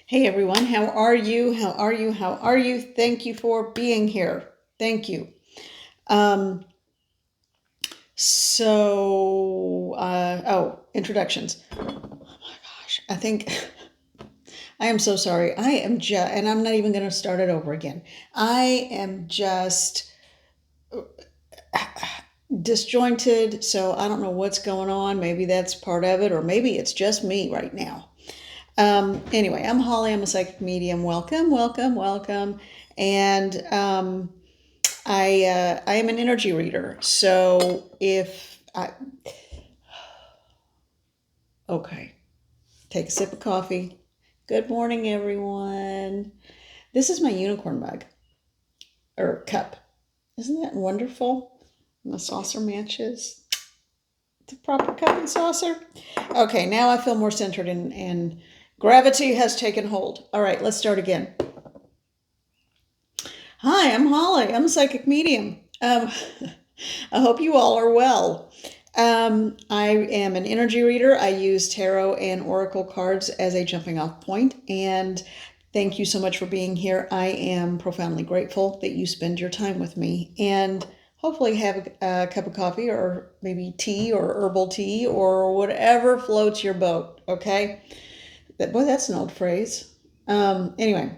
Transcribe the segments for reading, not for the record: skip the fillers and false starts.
Hey everyone, how are you? How are you? How are you? Thank you for being here. Thank you. Um, Introductions. Oh my gosh, I think I am so sorry. I am just, and I'm not even going to start it over again. I am just disjointed, so I don't know what's going on. Maybe that's part of it, or maybe it's just me right now. Anyway, I'm Holly. I'm a psychic medium. Welcome, welcome, welcome. And I am an energy reader. So if I okay, take a sip of coffee. Good morning, everyone. This is my unicorn mug or cup. Isn't that wonderful? And the saucer matches the proper cup and saucer. Okay, now I feel more centered and gravity has taken hold. All right, let's start again. Hi, I'm Holly. I'm a psychic medium. I hope you all are well. I am an energy reader. I use tarot and oracle cards as a jumping off point. And thank you so much for being here. I am profoundly grateful that you spend your time with me and hopefully have a cup of coffee or maybe tea or herbal tea or whatever floats your boat. Okay. Boy, that's an old phrase. Anyway.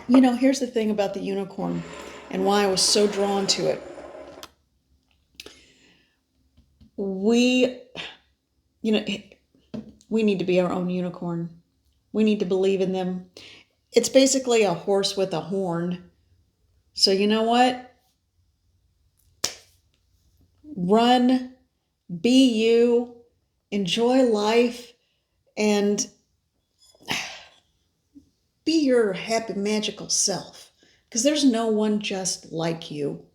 Here's the thing about the unicorn and why I was so drawn to it. We, you know, we need to be our own unicorn. We need to believe in them. It's basically a horse with a horn. So you know what? Run, be you, enjoy life, and be your happy, magical self. Because there's no one just like you,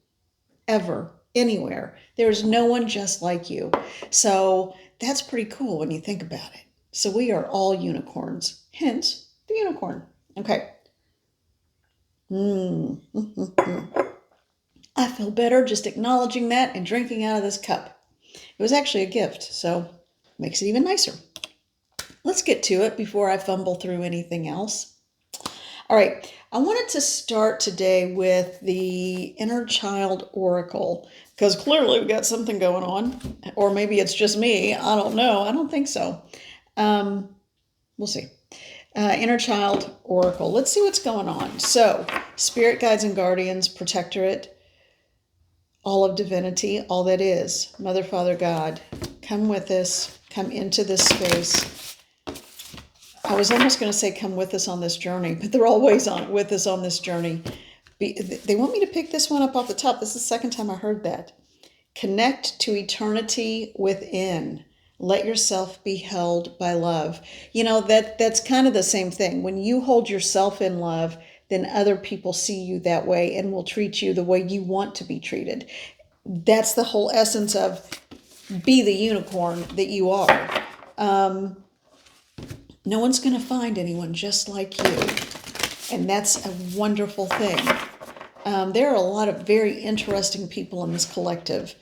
ever, anywhere. There's no one just like you. So that's pretty cool when you think about it. So we are all unicorns, hence the unicorn. Okay. I feel better just acknowledging that and drinking out of this cup. It was actually a gift, so it makes it even nicer. Let's get to it before I fumble through anything else. All right, I wanted to start today with the inner child oracle because clearly we got something going on, or maybe it's just me. I don't know. I don't think so. We'll see. Inner child oracle. Let's see what's going on. So, spirit guides and guardians, protectorate, all of divinity, all that is, Mother, Father, God, come with us, come into this space. I was almost going to say come with us on this journey, but they're always with us on this journey. They want me to pick this one up off the top. This is the second time I heard that. Connect to eternity within. Let yourself be held by love. That's kind of the same thing. When you hold yourself in love, then other people see you that way and will treat you the way you want to be treated. That's the whole essence of be the unicorn that you are. No one's going to find anyone just like you. And that's a wonderful thing. There are a lot of very interesting people in this collective.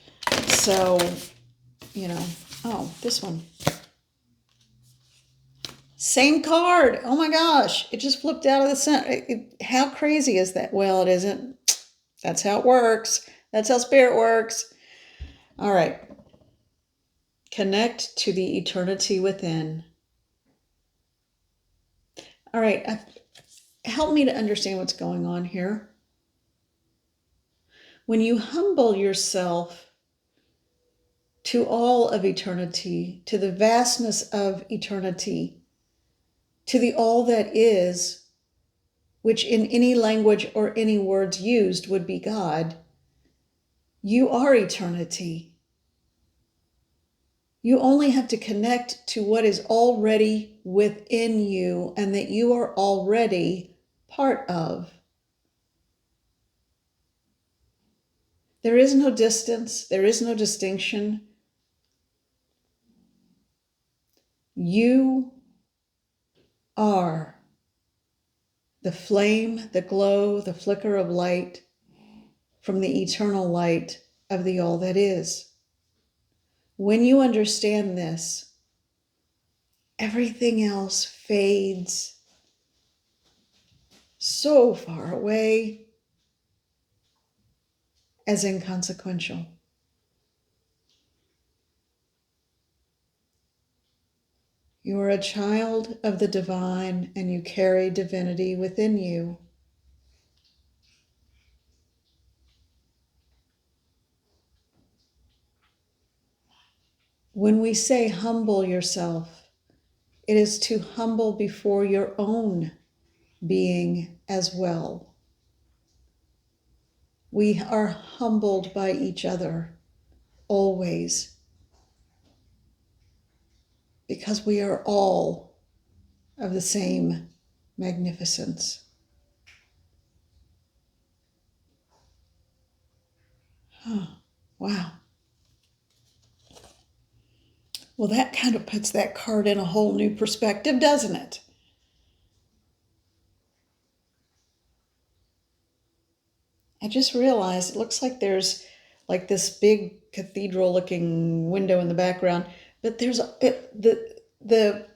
So, this one. Same card. Oh my gosh. It just flipped out of the center. How crazy is that? Well, it isn't. That's how it works. That's how spirit works. All right. Connect to the eternity within. All right. Help me to understand what's going on here. When you humble yourself to all of eternity, to the vastness of eternity, to the all that is, which in any language or any words used would be God, you are eternity. You only have to connect to what is already within you and that you are already part of. There is no distance. There is no distinction. You are the flame, the glow, the flicker of light from the eternal light of the all that is. When you understand this, everything else fades so far away as inconsequential. You are a child of the divine, and you carry divinity within you. When we say humble yourself, it is to humble before your own being as well. We are humbled by each other always, because we are all of the same magnificence. Oh, wow. Well, that kind of puts that card in a whole new perspective, doesn't it? I just realized it looks like there's like this big cathedral looking window in the background, but there's the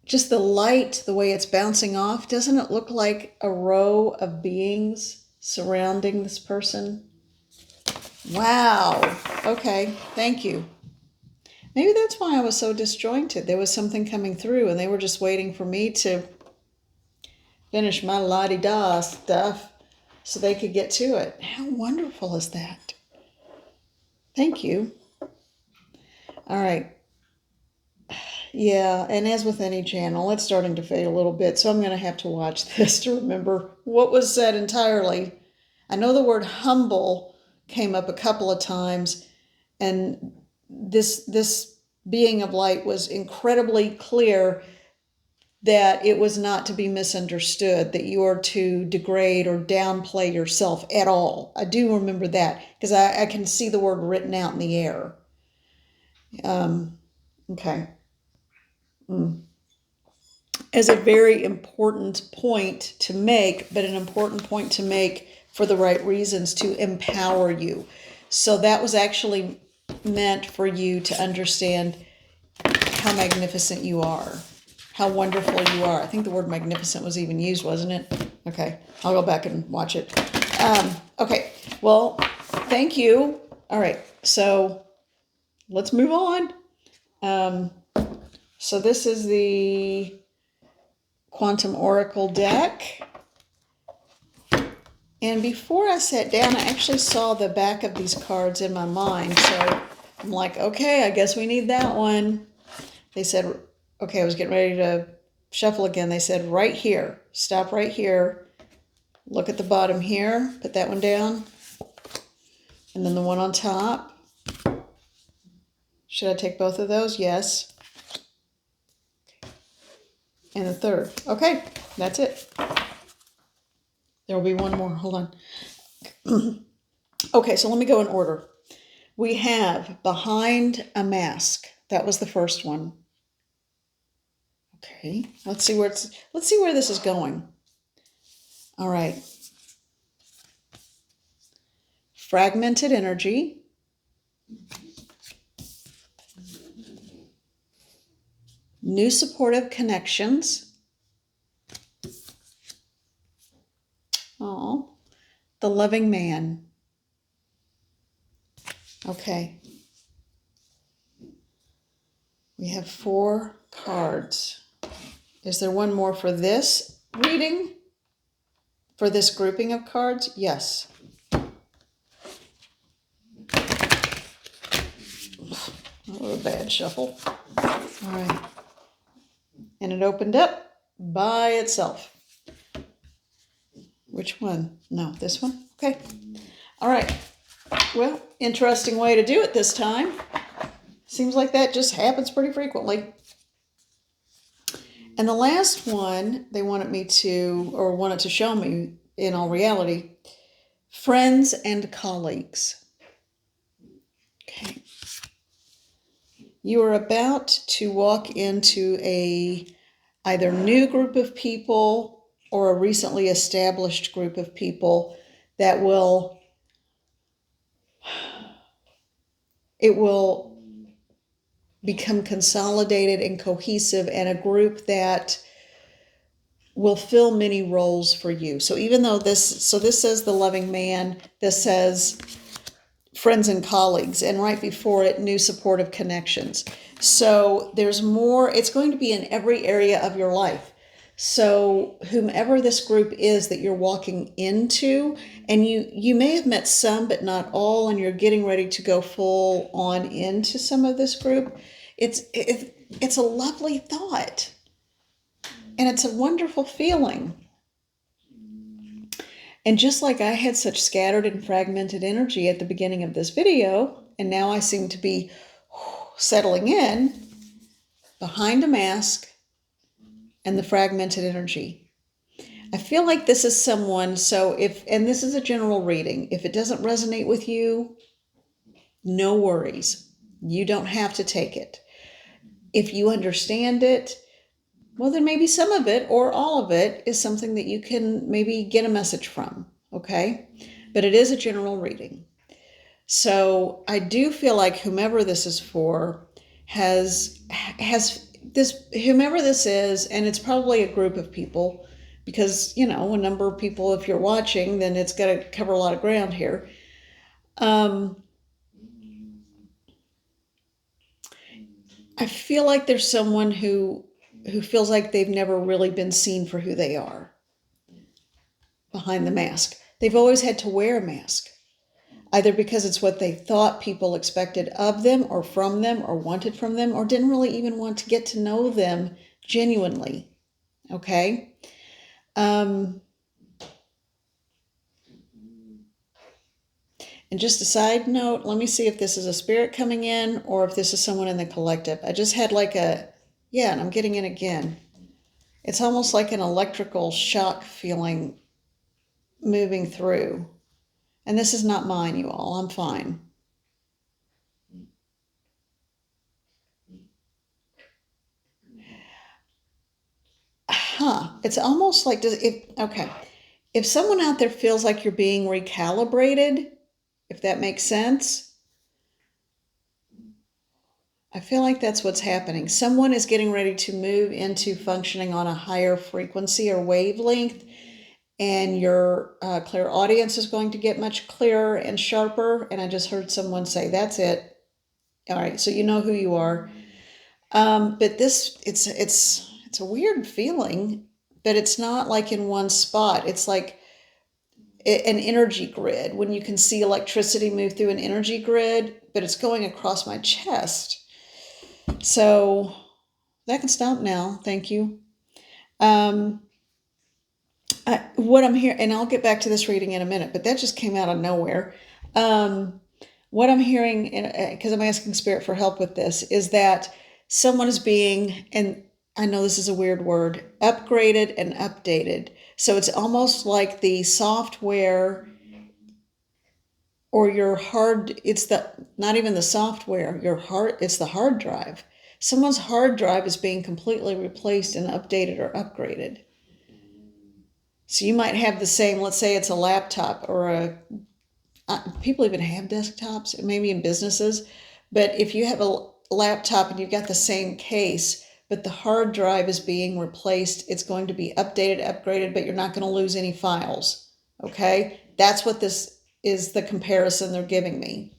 just the light, the way it's bouncing off, doesn't it look like a row of beings surrounding this person? Wow. Okay, thank you. Maybe that's why I was so disjointed. There was something coming through and they were just waiting for me to finish my la-di-da stuff so they could get to it. How wonderful is that? Thank you. All right. Yeah, and as with any channel, it's starting to fade a little bit, so I'm going to have to watch this to remember what was said entirely. I know the word humble came up a couple of times, and this being of light was incredibly clear that it was not to be misunderstood, that you are to degrade or downplay yourself at all. I do remember that because I can see the word written out in the air. Okay. As a very important point to make, but an important point to make for the right reasons, to empower you. So that was actually meant for you to understand how magnificent you are, how wonderful you are. I think the word magnificent was even used, wasn't it? Okay, I'll go back and watch it. Okay, well, thank you. All right, so let's move on. So this is the Quantum Oracle deck. And before I sat down, I actually saw the back of these cards in my mind. So I'm like, okay, I guess we need that one. They said, okay, I was getting ready to shuffle again. They said, right here, stop right here. Look at the bottom here, put that one down. And then the one on top. Should I take both of those? Yes. And the third. Okay, that's it. There will be one more. Hold on. Okay, so let me go in order. We have behind a mask. That was the first one. Okay, let's see where this is going. All right. Fragmented energy. New supportive connections. Oh, the loving man. Okay. We have 4 cards. Is there one more for this reading? For this grouping of cards? Yes. Oh, a bad shuffle. All right. And it opened up by itself. Which one? No, this one? Okay. All right. Well, interesting way to do it this time. Seems like that just happens pretty frequently. And the last one they wanted to show me, in all reality, friends and colleagues. Okay. You are about to walk into a either new group of people or a recently established group of people that will become consolidated and cohesive, and a group that will fill many roles for you. So even though this says the loving man, this says friends and colleagues, and right before it, new supportive connections. So there's more, it's going to be in every area of your life. So whomever this group is that you're walking into, and you may have met some, but not all, and you're getting ready to go full on into some of this group, it's a lovely thought. And it's a wonderful feeling. And just like I had such scattered and fragmented energy at the beginning of this video, and now I seem to be settling in behind a mask and the fragmented energy. I feel like this is someone, so and this is a general reading, if it doesn't resonate with you, no worries. You don't have to take it. If you understand it, well, then maybe some of it or all of it is something that you can maybe get a message from, okay? But it is a general reading. So I do feel like whomever this is for has this, whomever this is, and it's probably a group of people, because, you know, a number of people, if you're watching, then it's got to cover a lot of ground here. I feel like there's someone who feels like they've never really been seen for who they are behind the mask. They've always had to wear a mask, either because it's what they thought people expected of them or from them or wanted from them, or didn't really even want to get to know them genuinely, okay? And just a side note, let me see if this is a spirit coming in or if this is someone in the collective. I just had like and I'm getting it again. It's almost like an electrical shock feeling moving through. And this is not mine, you all. I'm fine. It's almost like, if someone out there feels like you're being recalibrated, if that makes sense, I feel like that's what's happening. Someone is getting ready to move into functioning on a higher frequency or wavelength, and your clairaudience is going to get much clearer and sharper. And I just heard someone say, that's it. All right, so you know who you are. But this, it's a weird feeling, but it's not like in one spot. It's like an energy grid, when you can see electricity move through an energy grid, but it's going across my chest. So that can stop now. Thank you. What I'm hearing, and I'll get back to this reading in a minute, but that just came out of nowhere. What I'm hearing, because I'm asking Spirit for help with this, is that someone is being, and I know this is a weird word, upgraded and updated. So it's almost like the software or your hard, not even the software, it's the hard drive. Someone's hard drive is being completely replaced and updated or upgraded. So you might have the same, let's say it's a laptop or people even have desktops, maybe in businesses, but if you have a laptop and you've got the same case, but the hard drive is being replaced, it's going to be updated, upgraded, but you're not going to lose any files, okay? That's what this is, the comparison they're giving me.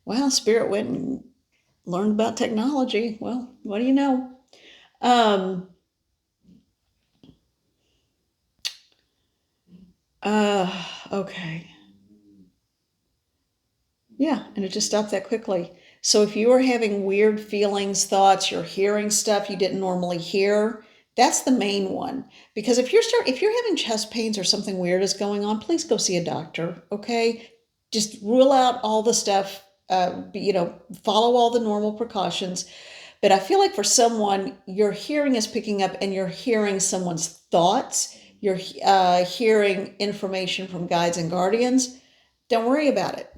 Well, Spirit went and learned about technology. Well, what do you know? Okay. Yeah, and it just stopped that quickly. So if you are having weird feelings, thoughts, you're hearing stuff you didn't normally hear, that's the main one. Because if you're having chest pains or something weird is going on, please go see a doctor, okay? Just rule out all the stuff, follow all the normal precautions. But I feel like for someone, your hearing is picking up and you're hearing someone's thoughts, you're hearing information from guides and guardians. Don't worry about it.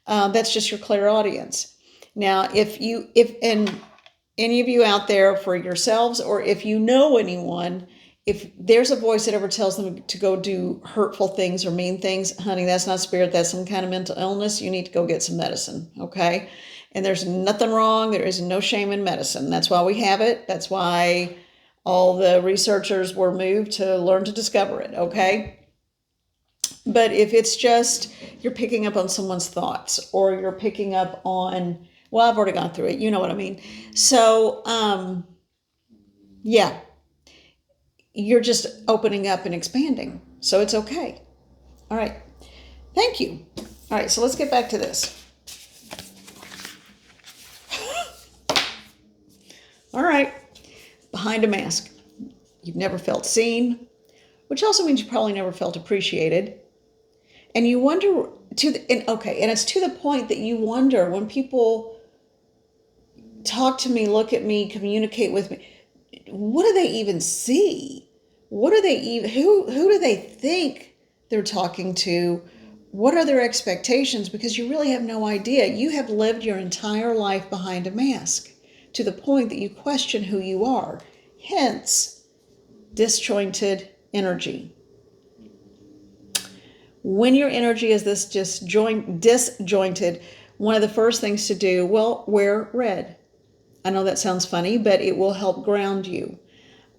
That's just your clairaudience. Now, if any of you out there for yourselves, or if you know anyone, if there's a voice that ever tells them to go do hurtful things or mean things, honey, that's not spirit, that's some kind of mental illness. You need to go get some medicine, okay? And there's nothing wrong. There is no shame in medicine. That's why we have it. That's why all the researchers were moved to learn to discover it, okay? But if it's just you're picking up on someone's thoughts, or you're picking up on, well, I've already gone through it. You know what I mean? So, yeah, you're just opening up and expanding. So it's okay. All right. Thank you. All right. So let's get back to this. All right. Behind a mask. You've never felt seen, which also means you probably never felt appreciated. And you wonder and it's to the point that you wonder when people talk to me, look at me, communicate with me, what do they even see? What do they even, who do they think they're talking to? What are their expectations? Because you really have no idea. You have lived your entire life behind a mask to the point that you question who you are. Hence, disjointed energy. When your energy is this disjointed, one of the first things to do, well, wear red. I know that sounds funny, but it will help ground you.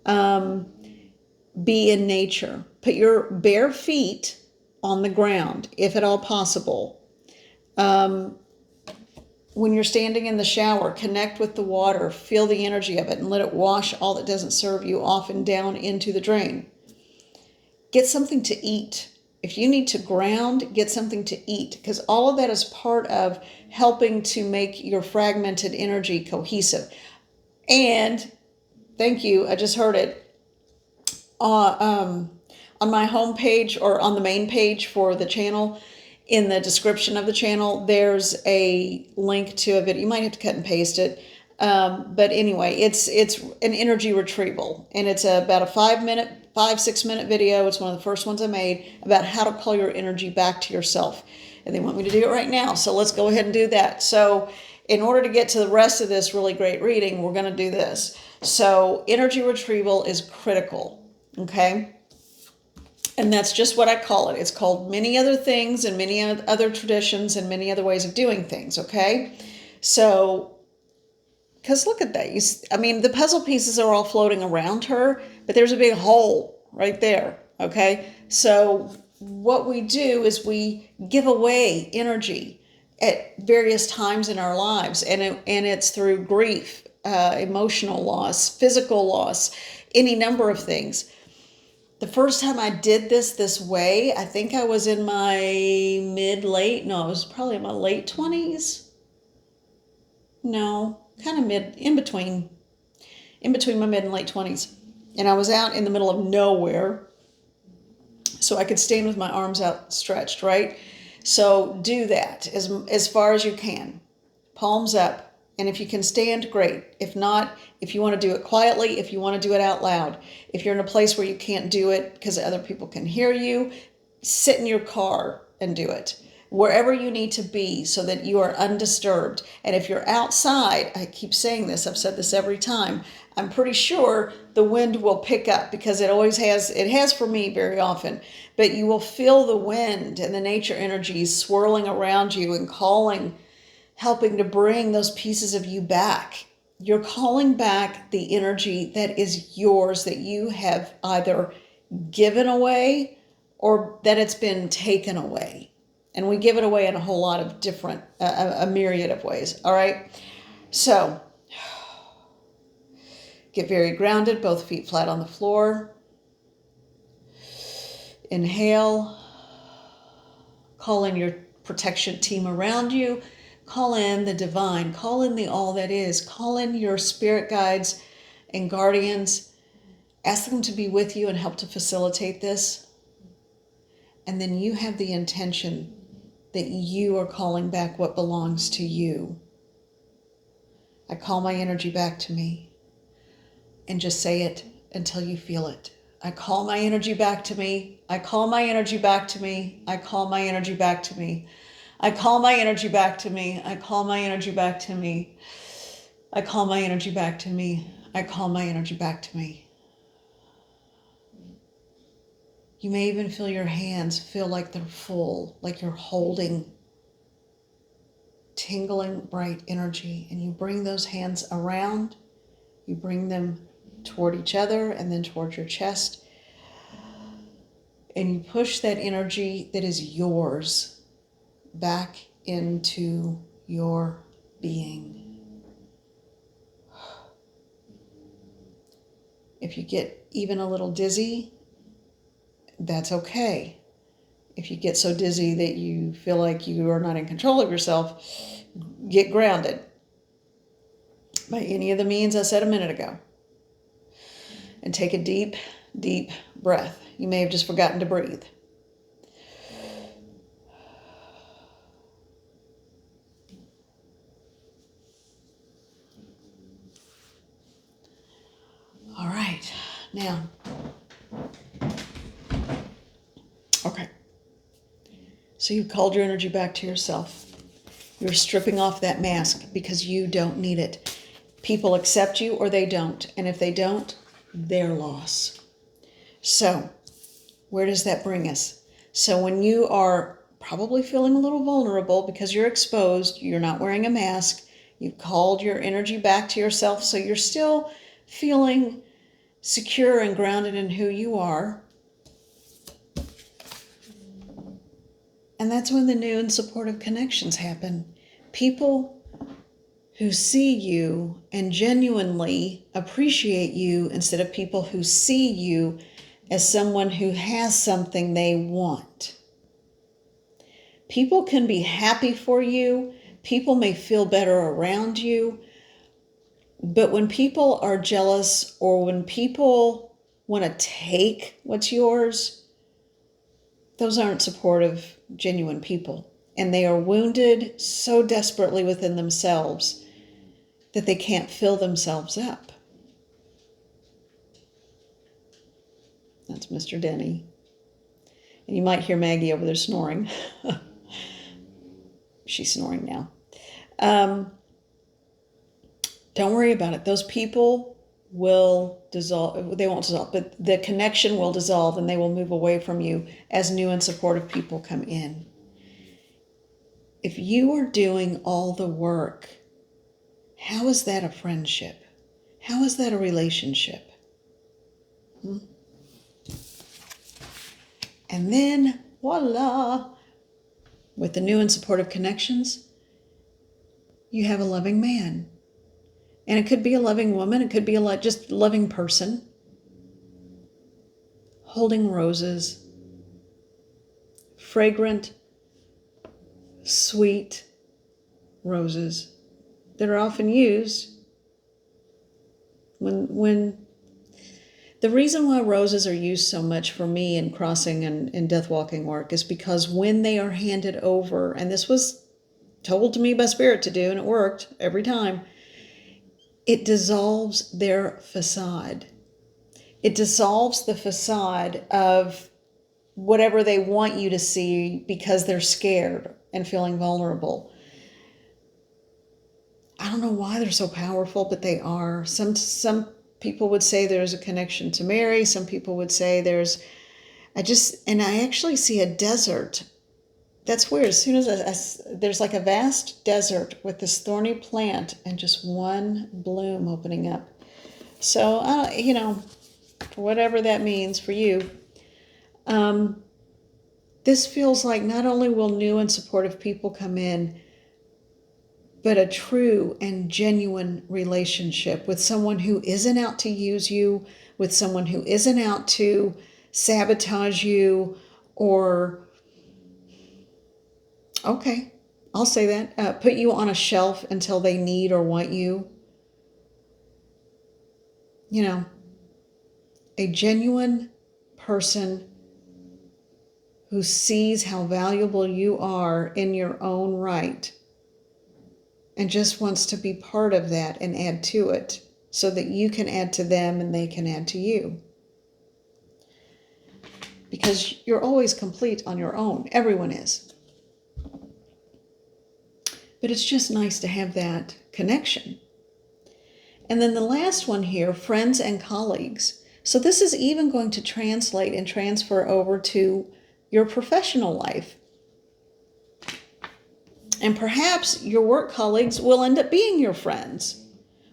Be in nature. Put your bare feet on the ground, if at all possible. When you're standing in the shower, connect with the water, feel the energy of it, and let it wash all that doesn't serve you off and down into the drain. Get something to eat. If you need to ground, get something to eat, because all of that is part of helping to make your fragmented energy cohesive. And thank you, I just heard it. On my homepage, or on the main page for the channel, in the description of the channel, there's a link to a video. You might have to cut and paste it. But anyway, it's an energy retrieval, and it's about a 5-6 minute video. It's one of the first ones I made about how to call your energy back to yourself. And they want me to do it right now. So let's go ahead and do that. So in order to get to the rest of this really great reading, we're going to do this. So energy retrieval is critical. Okay. And that's just what I call it. It's called many other things and many other traditions and many other ways of doing things. Okay. So, because look at that. The puzzle pieces are all floating around her, but there's a big hole right there. Okay. So what we do is we give away energy at various times in our lives. And it's through grief, emotional loss, physical loss, any number of things. The first time I did this way, I think I was in my it was probably in my late 20s. No, kind of in between my mid and late 20s. And I was out in the middle of nowhere, so I could stand with my arms outstretched, right? So do that as far as you can. Palms up. And if you can stand, great. If not, if you want to do it quietly, if you want to do it out loud, if you're in a place where you can't do it because other people can hear you, sit in your car and do it. Wherever you need to be so that you are undisturbed. And if you're outside, I keep saying this, I've said this every time, I'm pretty sure the wind will pick up, because it has for me very often. But you will feel the wind and the nature energies swirling around you and helping to bring those pieces of you back. You're calling back the energy that is yours, that you have either given away or that it's been taken away. And we give it away in a whole lot of different, a myriad of ways. All right. So get very grounded, both feet flat on the floor. Inhale. Call in your protection team around you. Call in the divine, call in the all that is, call in your spirit guides and guardians. Ask them to be with you and help to facilitate this. And then you have the intention that you are calling back what belongs to you. I call my energy back to me. And just say it until you feel it. I call my energy back to me. I call my energy back to me. I call my energy back to me. I call my energy back to me. I call my energy back to me. I call my energy back to me. I call my energy back to me. You may even feel your hands feel like they're full, like you're holding tingling, bright energy. And you bring those hands around, you bring them toward each other and then toward your chest. And you push that energy that is yours back into your being. If you get even a little dizzy, that's okay. If you get so dizzy that you feel like you are not in control of yourself, get grounded by any of the means I said a minute ago. And take a deep, deep breath. You may have just forgotten to breathe. All right, now, okay. So you've called your energy back to yourself. You're stripping off that mask because you don't need it. People accept you or they don't. And if they don't, their loss. So where does that bring us? So when you are probably feeling a little vulnerable because you're exposed, you're not wearing a mask, you've called your energy back to yourself, so you're still feeling secure and grounded in who you are. And that's when the new and supportive connections happen. People who see you and genuinely appreciate you instead of people who see you as someone who has something they want. People can be happy for you. People may feel better around you. But when people are jealous or when people want to take what's yours, those aren't supportive, genuine people. And they are wounded so desperately within themselves that they can't fill themselves up. That's Mr. Denny. And you might hear Maggie over there snoring. She's snoring now. Don't worry about it. Those people will dissolve. They won't dissolve, but the connection will dissolve and they will move away from you as new and supportive people come in. If you are doing all the work, how is that a friendship? How is that a relationship? And then, voila, with the new and supportive connections, you have a loving man. And it could be a loving woman. It could be just a loving person holding roses, fragrant, sweet roses that are often used when the reason why roses are used so much for me in crossing and death walking work is because when they are handed over, and this was told to me by Spirit to do, and it worked every time, it dissolves their facade. It dissolves the facade of whatever they want you to see because they're scared and feeling vulnerable. I don't know why they're so powerful, but they are. Some people would say there's a connection to Mary. Some people would say I actually see a desert. That's weird. As soon as there's like a vast desert with this thorny plant and just one bloom opening up. So, for whatever that means for you, this feels like not only will new and supportive people come in, but a true and genuine relationship with someone who isn't out to use you, with someone who isn't out to sabotage you or, okay, I'll say that, put you on a shelf until they need or want you. A genuine person who sees how valuable you are in your own right and just wants to be part of that and add to it so that you can add to them and they can add to you. Because you're always complete on your own. Everyone is. But it's just nice to have that connection. And then the last one here, friends and colleagues. So this is even going to translate and transfer over to your professional life. And perhaps your work colleagues will end up being your friends,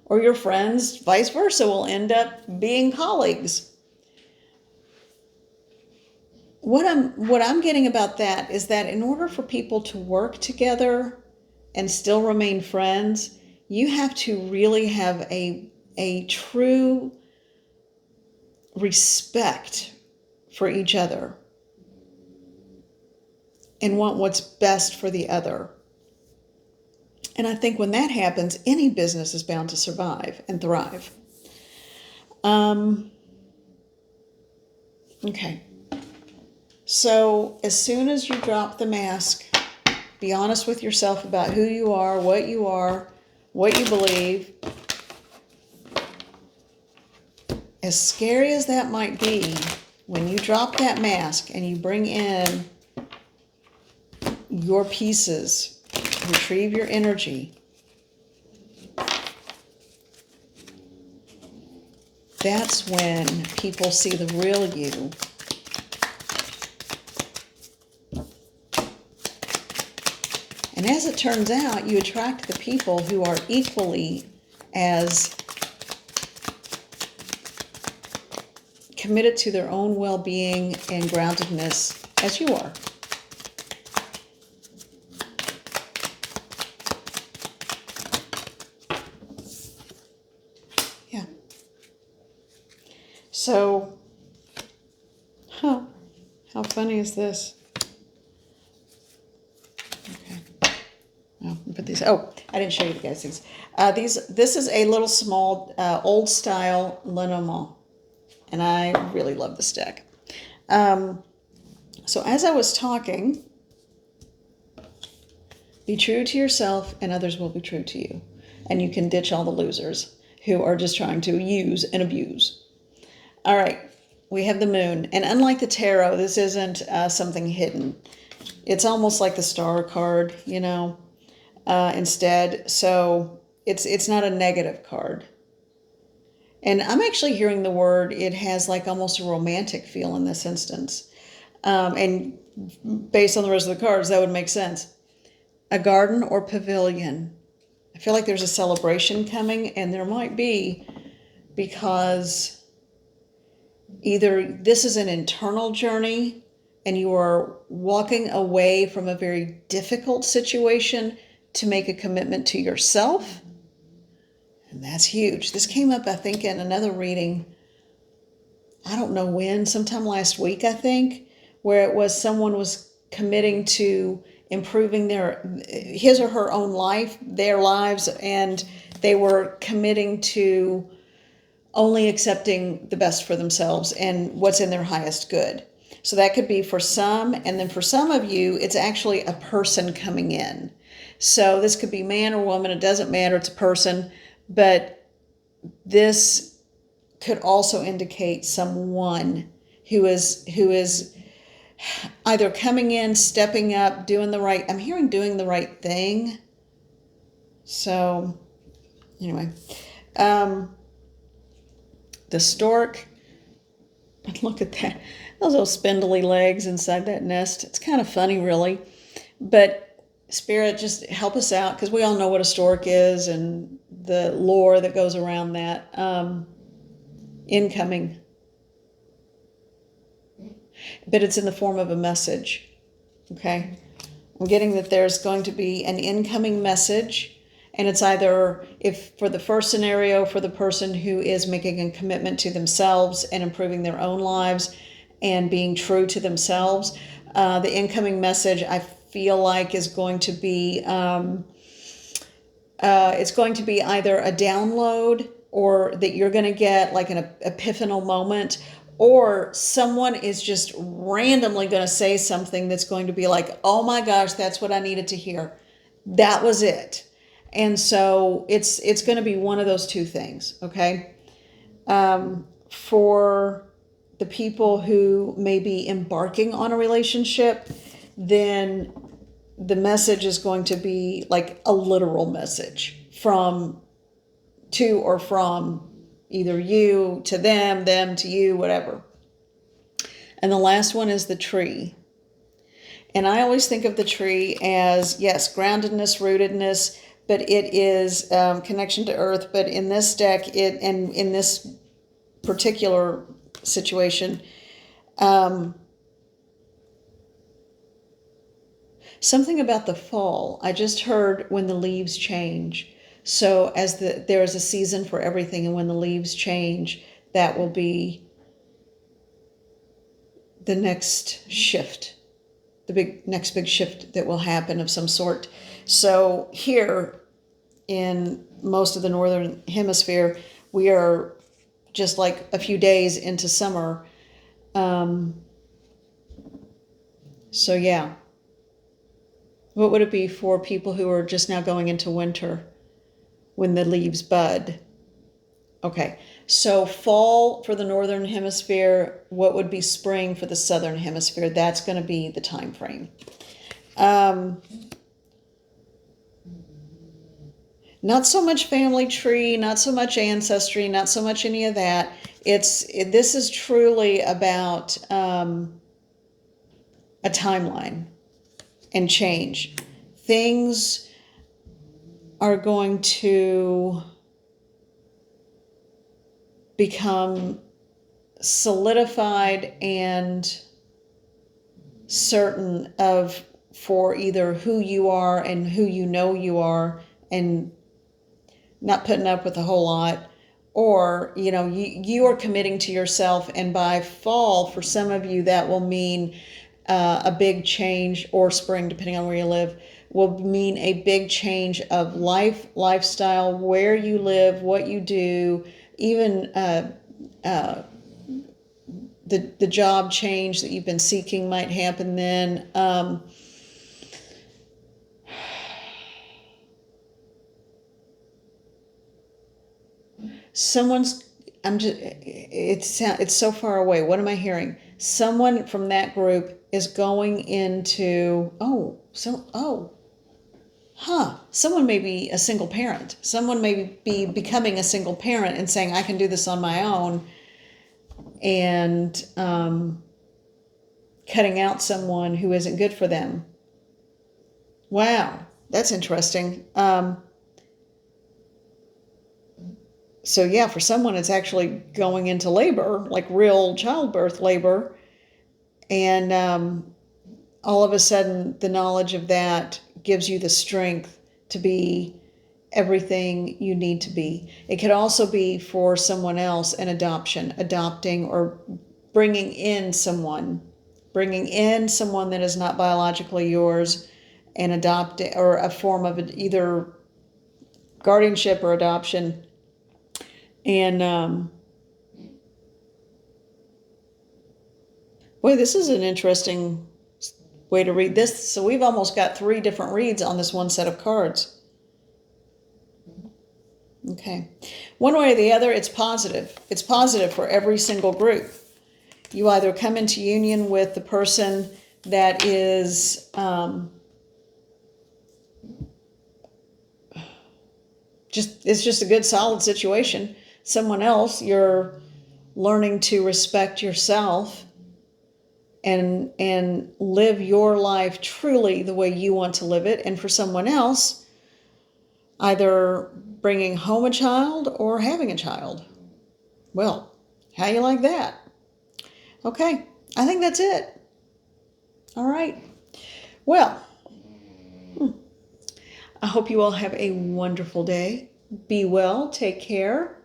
or your friends, vice versa, will end up being colleagues. What I'm getting about that is that in order for people to work together and still remain friends, you have to really have a true respect for each other and want what's best for the other. And I think when that happens, any business is bound to survive and thrive. Okay. So as soon as you drop the mask, be honest with yourself about who you are, what you believe. As scary as that might be, when you drop that mask and you bring in your pieces, retrieve your energy, that's when people see the real you. And as it turns out, you attract the people who are equally as committed to their own well-being and groundedness as you are. Yeah. So, how funny is this? Put these. Oh, I didn't show you the guys things. This is a little small old style Lenormand, and I really love this deck. So as I was talking, be true to yourself, and others will be true to you, and you can ditch all the losers who are just trying to use and abuse. All right, we have the moon, and unlike the tarot, this isn't something hidden. It's almost like the star card, you know. Instead, so it's not a negative card. And I'm actually hearing the word, it has like almost a romantic feel in this instance. And based on the rest of the cards, that would make sense. A garden or pavilion. I feel like there's a celebration coming, and there might be, because either this is an internal journey and you are walking away from a very difficult situation to make a commitment to yourself. And that's huge. This came up, I think, in another reading, I don't know when, sometime last week, I think, where it was someone was committing to improving his or her own life, their lives, and they were committing to only accepting the best for themselves and what's in their highest good. So that could be for some, and then for some of you, it's actually a person coming in. So this could be man or woman, it doesn't matter, it's a person, but this could also indicate someone who is either coming in, stepping up, doing the right, I'm hearing doing the right thing. So anyway, the stork, look at that, those little spindly legs inside that nest. It's kind of funny, really, but Spirit, just help us out, because we all know what a stork is and the lore that goes around that. Incoming. But it's in the form of a message. Okay? I'm getting that there's going to be an incoming message, and it's either, if for the first scenario, for the person who is making a commitment to themselves and improving their own lives and being true to themselves, the incoming message, I feel like, is going to be it's going to be either a download, or that you're going to get like an epiphanal moment, or someone is just randomly going to say something that's going to be like, oh my gosh, that's what I needed to hear. That was it. And so it's going to be one of those two things, okay? For the people who may be embarking on a relationship, then the message is going to be like a literal message to or from either you to them to you, whatever. And the last one is the tree. And I always think of the tree as, yes, groundedness, rootedness, but it is connection to earth. But in this deck, and in this particular situation, something about the fall. I just heard when the leaves change. So there is a season for everything, and when the leaves change, that will be the next shift, the next big shift that will happen of some sort. So here in most of the northern hemisphere, we are just like a few days into summer. So yeah. What would it be for people who are just now going into winter when the leaves bud? Okay, so fall for the northern hemisphere. What would be spring for the southern hemisphere? That's going to be the time frame. Not so much family tree, not so much ancestry, not so much any of that. This is truly about a timeline and change. Things are going to become solidified and certain for either who you are and who you know you are, and not putting up with a whole lot, or you are committing to yourself. And by fall, for some of you, that will mean a big change, or spring, depending on where you live, will mean a big change of lifestyle, where you live, what you do, even the job change that you've been seeking might happen then. It's so far away. What am I hearing? Someone from that group is going into, someone may be a single parent. Someone may be becoming a single parent and saying, I can do this on my own, and cutting out someone who isn't good for them. Wow, that's interesting. So yeah, for someone, it's actually going into labor, like real childbirth labor. And all of a sudden, the knowledge of that gives you the strength to be everything you need to be. It could also be for someone else, an adopting, or bringing in someone that is not biologically yours, and adopting, or a form of either guardianship or adoption. And boy, this is an interesting way to read this. So we've almost got 3 different reads on this one set of cards. Okay. One way or the other, it's positive. It's positive for every single group. You either come into union with the person that is it's just a good, solid situation. Someone else, you're learning to respect yourself and live your life truly the way you want to live it. And for someone else, either bringing home a child or having a child. Well, how you like that? Okay, I think that's it. All right. Well, I hope you all have a wonderful day. Be well, take care,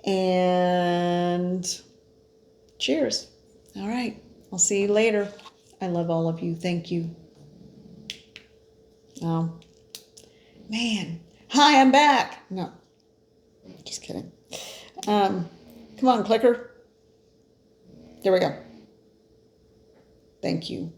and cheers. All right. I'll see you later. I love all of you. Thank you. Oh, man. Hi, I'm back. No, just kidding. Come on, clicker. There we go. Thank you.